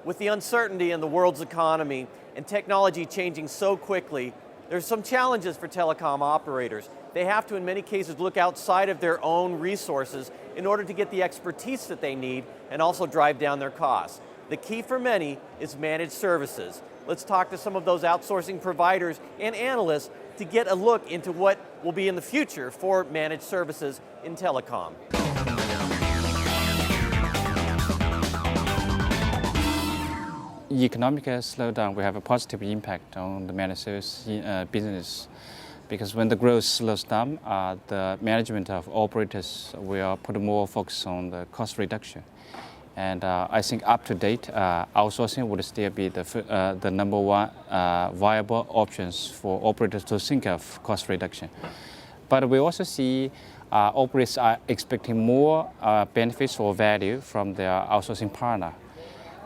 With the uncertainty in the world's economy and technology changing so quickly, there's some challenges for telecom operators. They have to, in many cases, look outside of their own resources in order to get the expertise that they need and also drive down their costs. The key for many is managed services. Let's talk to some of those outsourcing providers and analysts to get a look into what will be in the future for managed services in telecom. Economic slowdown will have a positive impact on the managed service business, because when the growth slows down, the management of operators will put more focus on the cost reduction. And I think up to date, outsourcing would still be the number one viable options for operators to think of cost reduction. But we also see operators are expecting more benefits or value from their outsourcing partner.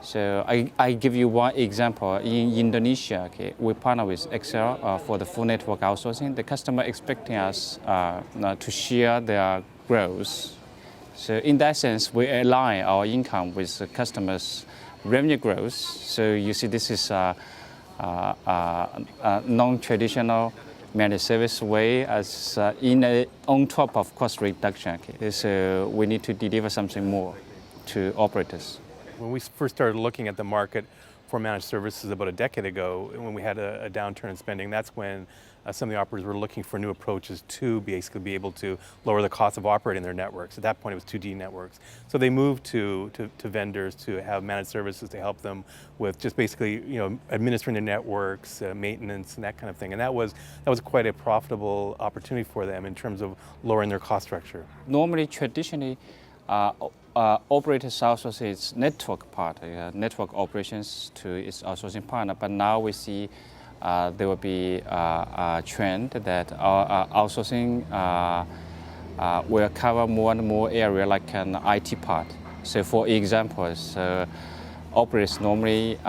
So I give you one example. In Indonesia, we partner with XL for the full network outsourcing. The customer expecting us to share their growth. So in that sense, we align our income with the customer's revenue growth. So you see, this is a non-traditional managed service way as on top of cost reduction. So we need to deliver something more to operators. When we first started looking at the market for managed services about a decade ago, when we had a downturn in spending, that's when some of the operators were looking for new approaches to basically be able to lower the cost of operating their networks. At that point, it was 2D networks. So they moved to vendors to have managed services to help them with just basically, administering their networks, maintenance, and that kind of thing. And that was quite a profitable opportunity for them in terms of lowering their cost structure. Normally, traditionally, operators outsource its network part, network operations to its outsourcing partner. But now we see there will be a trend that our outsourcing will cover more and more area like an IT part. So for example, operators normally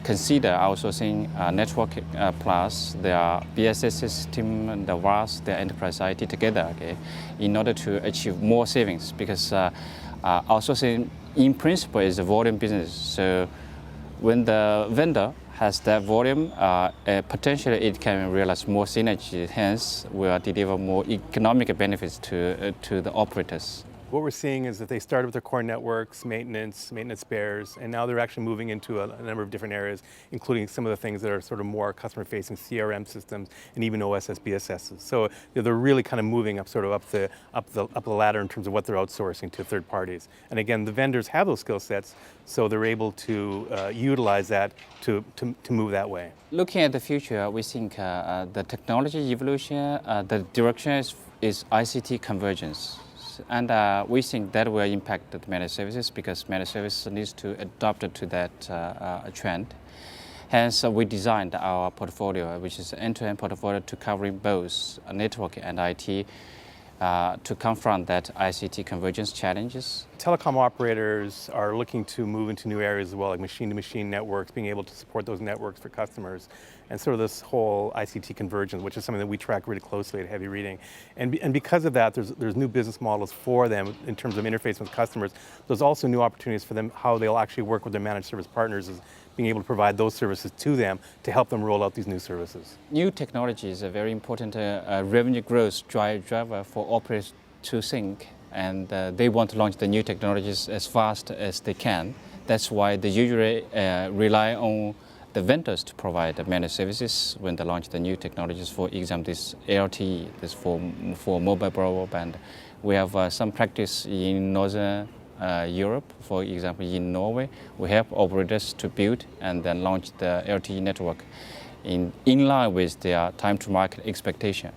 consider outsourcing network plus their BSS system and the VAS, their enterprise IT together, in order to achieve more savings, because outsourcing in principle is a volume business. So when the vendor has that volume, potentially it can realize more synergy, hence will deliver more economic benefits to the operators. What we're seeing is that they started with their core networks, maintenance spares, and now they're actually moving into a number of different areas, including some of the things that are sort of more customer-facing CRM systems and even OSS, BSSs. So they're really kind of moving up the ladder in terms of what they're outsourcing to third parties. And again, the vendors have those skill sets, so they're able to utilize that to move that way. Looking at the future, we think the technology evolution, the direction is ICT convergence. And we think that will impact the managed services, because managed services needs to adapt to that trend. Hence, we designed our portfolio, which is an end-to-end portfolio to covering both network and IT, to confront that ICT convergence challenges. Telecom operators are looking to move into new areas as well, like machine-to-machine networks, being able to support those networks for customers, and sort of this whole ICT convergence, which is something that we track really closely at Heavy Reading. And because of that, there's new business models for them in terms of interfacing with customers. There's also new opportunities for them, how they'll actually work with their managed service partners, is being able to provide those services to them to help them roll out these new services. New technology is a very important revenue growth driver for operators to think, and they want to launch the new technologies as fast as they can. That's why they usually rely on the vendors to provide the managed services when they launch the new technologies. For example, this LTE, this for mobile broadband. We have some practice in Northern Europe. For example, in Norway, we help operators to build and then launch the LTE network in line with their time to market expectation.